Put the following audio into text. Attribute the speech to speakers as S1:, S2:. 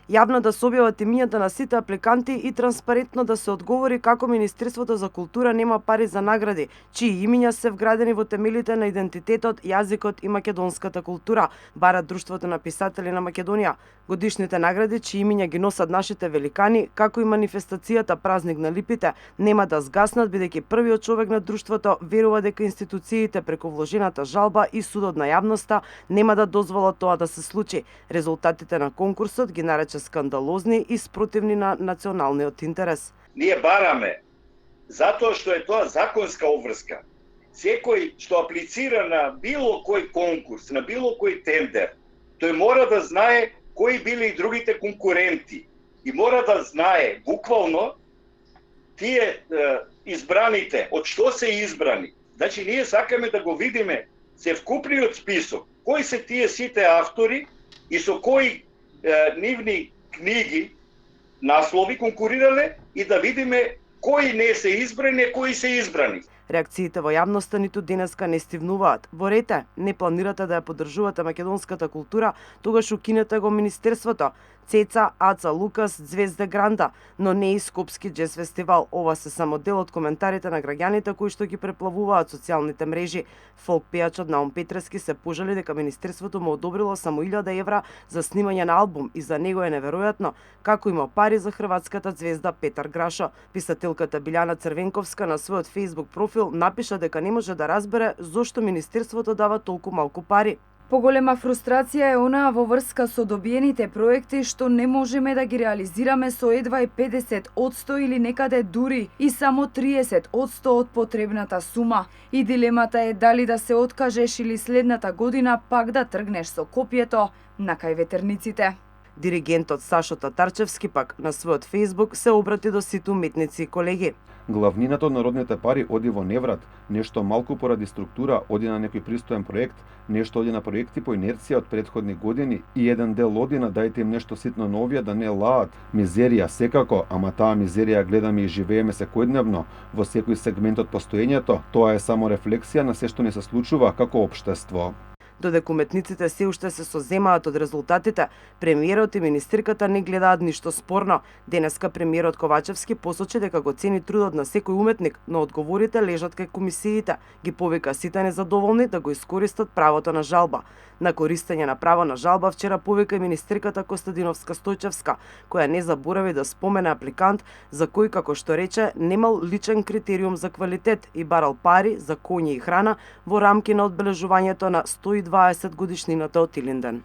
S1: Јавно да се објават имињата на сите апликанти и транспарентно да се одговори како Министерството за култура нема пари за награди, чии имиња се вградени во темелите на идентитетот, јазикот и македонската култура, барат Друштвото на писатели на Македонија. Годишните награди, чии имиња ги носат нашите великани, како и манифестацијата Празник на липите, нема да згаснат бидејќи првиот човек на друштвото верува дека институциите преку вложената жалба и судот на јавноста нема да дозволат тоа да се случи. Резултатите на конкурсот ги нарече скандалозни и спротивни на националниот интерес.
S2: Ние бараме, затоа што е тоа законска обврска. Секој што аплицира на било кој конкурс, на било кој тендер, тој мора да знае кои били и другите конкуренти и мора да знае буквално тие избраните, од што се избрани. Значи, ние сакаме да го видиме се вкупниот список, кои се тие сите автори и со кои нивни книги, наслови конкурирале и да видиме кои не се избрани, кои се избрани.
S1: Реакциите во јавноста ниту денеска не стивнуваат. Во рете, не планирате да ја поддржувате македонската култура, тогаш укинете го Министерството. Цеца, Аца Лукас, Звезде Гранда, но не и Скопски джез фестивал. Ова се само дел од коментарите на граѓаните кои што ги преплавуваат социјалните мрежи. Фолк пејачот Наум Петрески се пожали дека Министерството му одобрило само 1000 евра за снимање на албум и за него е неверојатно како има пари за хрватската звезда Петар Грашо. Писателката Билјана Црвенковска на својот Facebook профил напиша дека не може да разбере зошто Министерството дава толку малку пари.
S3: Поголема фрустрација е онаа во врска со добиените проекти што не можеме да ги реализираме со едва и 50% или некаде дури и само 30% од потребната сума. И дилемата е дали да се откажеш или следната година пак да тргнеш со копието на кај ветерниците.
S1: Диригентот Сашо Татарчевски пак на својот Facebook се обрати до сите уметници и колеги.
S4: Главнината од народните пари оди во неврат, нешто малку поради структура оди на некој пристоен проект, нешто оди на проекти по инерција од претходни години и еден дел оди на дајте им нешто ситно на овие да не лаат. Мизерија секако, ама таа мизерија гледаме и живееме секојдневно во секој сегмент од постоењето, тоа е само рефлексија на се што не се случува како општество.
S1: Додека уметниците се уште се соземаат од резултатите, премиерот и министерката не гледаат ништо спорно. Денеска премиерот Ковачевски посочи дека го цени трудот на секој уметник, но одговорите лежат кај комисиите. Ги повика сите незадоволни да го искористат правото на жалба. На користење на право на жалба вчера повика и министерката Костадиновска Стојчевска, која не заборави да спомене апликант за кој, како што рече, немал личен критериум за квалитет и барал пари за коњи и храна во рамки на одбележувањето на 120 годишнината од Илинден.